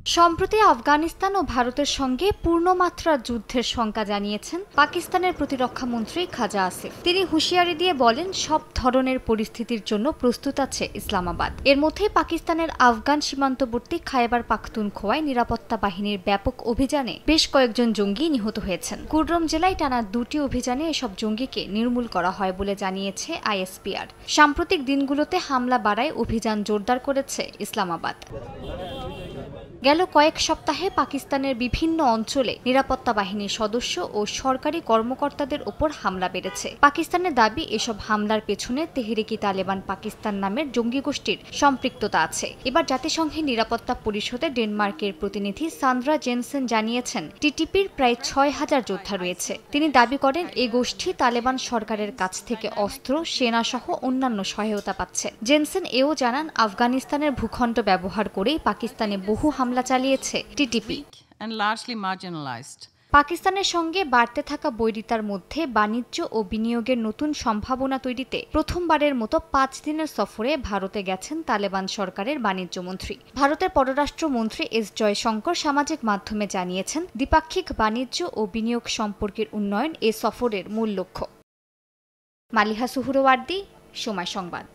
সম্প্রতি আফগানিস্তান ও ভারতের সঙ্গে পূর্ণমাত্রার যুদ্ধের শঙ্কা জানিয়েছেন পাকিস্তানের প্রতিরক্ষা মন্ত্রী খাজা আসিফ। তিনি হুঁশিয়ারি দিয়ে বলেন, সব ধরনের পরিস্থিতির জন্য প্রস্তুত আছে ইসলামাবাদ। এর মধ্যেই পাকিস্তানের আফগান সীমান্তবর্তী খায়বার পাখতুনখোয়ায় নিরাপত্তা বাহিনীর ব্যাপক অভিযানে বেশ কয়েকজন জঙ্গি নিহত হয়েছেন। কুররম জেলায় টানা 2টি অভিযানে এসব জঙ্গিকে নির্মূল করা হয় বলে জানিয়েছে আইএসপিআর। সাম্প্রতিক দিনগুলোতে হামলা বাড়ায় অভিযান জোরদার করেছে ইসলামাবাদ। গেল কয়েক সপ্তাহে পাকিস্তানের বিভিন্ন অঞ্চলে নিরাপত্তা বাহিনীর সদস্য ও সরকারি কর্মকর্তাদের ওপর হামলা বেড়েছে। পাকিস্তানের দাবি, এসব হামলার পেছনে তেহরিক-ই-তালেবান পাকিস্তান নামের জঙ্গি গোষ্ঠীর সম্পৃক্ততা আছে। এবার জাতিসংঘের নিরাপত্তা পরিষদে ডেনমার্কের প্রতিনিধি সান্দ্রা জেনসেন জানিয়েছেন, টিটিপির প্রায় 6,000 যোদ্ধা রয়েছে। তিনি দাবি করেন, এই গোষ্ঠী তালেবান সরকারের কাছ থেকে অস্ত্র, সেনাসহ অন্যান্য সহায়তা পাচ্ছে। জেনসেন এও জানান, আফগানিস্তানের ভূখণ্ড ব্যবহার করেই পাকিস্তানে বহু হামলা চালিয়েছে টিটিপি। পাকিস্তানের সঙ্গে বাড়তে থাকা বৈরিতার মধ্যে বাণিজ্য ও বিনিয়োগের নতুন সম্ভাবনা তৈরিতে প্রথমবারের মতো 5 দিনের সফরে ভারতে গেছেন তালেবান সরকারের বাণিজ্যমন্ত্রী। ভারতের পররাষ্ট্রমন্ত্রী এস জয়শঙ্কর সামাজিক মাধ্যমে জানিয়েছেন, দ্বিপাক্ষিক বাণিজ্য ও বিনিয়োগ সম্পর্কের উন্নয়ন এ সফরের মূল লক্ষ্য। মালিহা সুহরাওয়ার্দী, সময় সংবাদ।